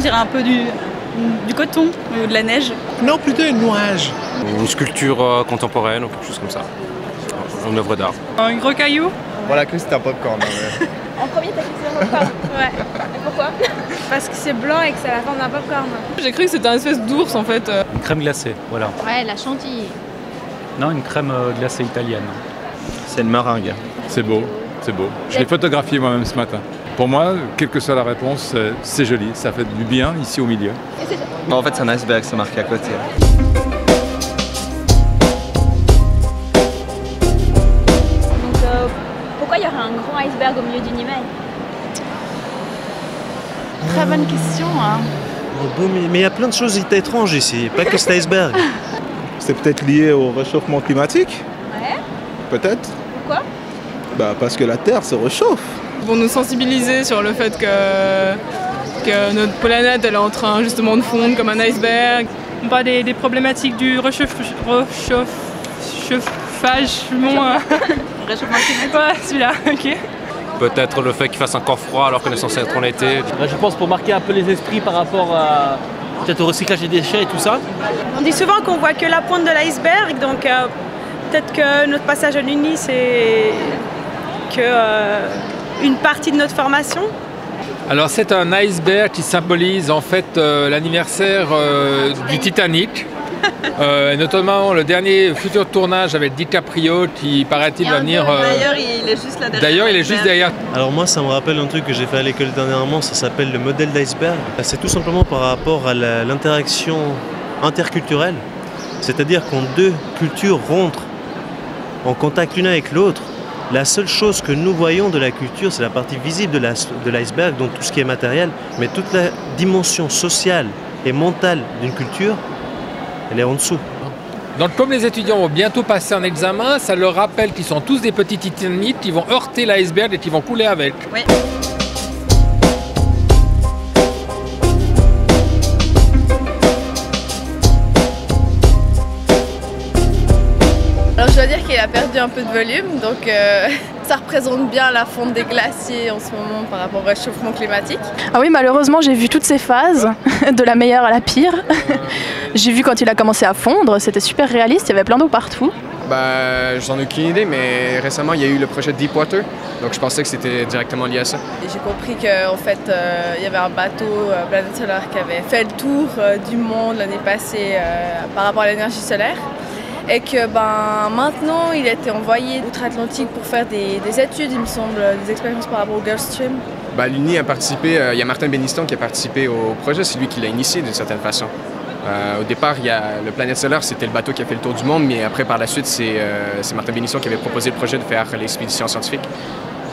dirait un peu du coton ou de la neige. Non, plutôt un nuage. Une sculpture contemporaine ou quelque chose comme ça. Une œuvre d'art. Un gros caillou. Voilà, cru que c'était un popcorn. Ouais. En premier, t'as cru que c'était un popcorn? Ouais. Et pourquoi? Parce que c'est blanc et que c'est la forme d'un popcorn. J'ai cru que c'était un espèce d'ours en fait. Une crème glacée, voilà. Ouais, la chantilly. Non, une crème glacée italienne. C'est une meringue. C'est beau, c'est beau. Je l'ai photographié moi-même ce matin. Pour moi, quelle que soit la réponse, c'est joli. Ça fait du bien ici au milieu. Bon, en fait, c'est un iceberg, c'est marqué à côté. Donc, pourquoi il y aurait un grand iceberg au milieu du Nimaï? Très bonne question. Hein. Mais il y a plein de choses étranges ici, pas que cet iceberg. C'est peut-être lié au réchauffement climatique. Ouais. Peut-être. Pourquoi? Parce que la Terre se réchauffe. Pour nous sensibiliser sur le fait que notre planète elle est en train justement de fondre comme un iceberg. On parle des problématiques du réchauffage. Réchauffement climatique. Ouais, celui-là, ok. Peut-être le fait qu'il fasse encore froid alors qu'on est censé être en été. Je pense pour marquer un peu les esprits par rapport à peut-être au recyclage des déchets et tout ça. On dit souvent qu'on voit que la pointe de l'iceberg, donc peut-être que notre passage à l'Uni, c'est que une partie de notre formation. Alors c'est un iceberg qui symbolise en fait l'anniversaire du Titanic. Et notamment le dernier futur tournage avec DiCaprio qui paraît-il va venir. D'ailleurs, il est juste là derrière. D'ailleurs, il est juste derrière. Alors moi, ça me rappelle un truc que j'ai fait à l'école dernièrement, ça s'appelle le modèle d'iceberg. C'est tout simplement par rapport à l'interaction interculturelle. C'est-à-dire quand deux cultures rentrent en contact l'une avec l'autre, la seule chose que nous voyons de la culture, c'est la partie visible de l'iceberg, donc tout ce qui est matériel, mais toute la dimension sociale et mentale d'une culture, elle est en dessous. Donc comme les étudiants vont bientôt passer un examen, ça leur rappelle qu'ils sont tous des petits titanites qui vont heurter l'iceberg et qui vont couler avec. Oui. Alors je dois dire qu'il a perdu un peu de volume, donc ça représente bien la fonte des glaciers en ce moment par rapport au réchauffement climatique. Ah oui, malheureusement j'ai vu toutes ces phases, de la meilleure à la pire. J'ai vu quand il a commencé à fondre, c'était super réaliste, il y avait plein d'eau partout. J'en ai aucune idée, mais récemment il y a eu le projet Deepwater, donc je pensais que c'était directement lié à ça. J'ai compris qu'en fait il y avait un bateau Planète Solaire qui avait fait le tour du monde l'année passée par rapport à l'énergie solaire. Et que maintenant il a été envoyé outre-Atlantique pour faire des études, il me semble, des expériences par rapport au Gulf Stream. L'Uni a participé, il y a Martin Béniston qui a participé au projet, c'est lui qui l'a initié d'une certaine façon. Au départ, il y a le Planète Solaire, c'était le bateau qui a fait le tour du monde, mais après par la suite c'est Martin Béniston qui avait proposé le projet de faire l'expédition scientifique.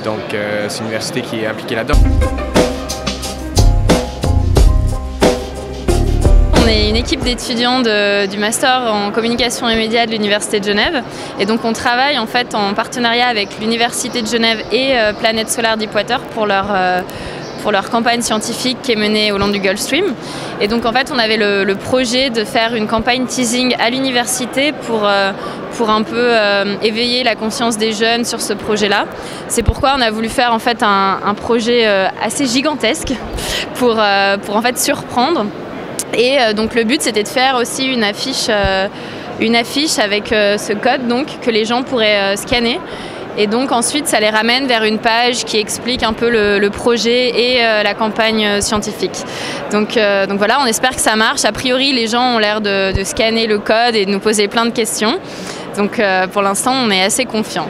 Donc c'est l'université qui est impliquée là-dedans. On est une équipe d'étudiants du master en communication et médias de l'Université de Genève et donc on travaille en fait en partenariat avec l'Université de Genève et Planète Solaire Deepwater pour leur campagne scientifique qui est menée au long du Gulf Stream. Et donc en fait on avait le projet de faire une campagne teasing à l'université pour un peu éveiller la conscience des jeunes sur ce projet-là. C'est pourquoi on a voulu faire en fait un projet assez gigantesque pour en fait surprendre. Et donc le but c'était de faire aussi une affiche avec ce code donc, que les gens pourraient scanner. Et donc ensuite ça les ramène vers une page qui explique un peu le projet et la campagne scientifique. Donc voilà, on espère que ça marche. A priori les gens ont l'air de scanner le code et de nous poser plein de questions. Donc pour l'instant on est assez confiants.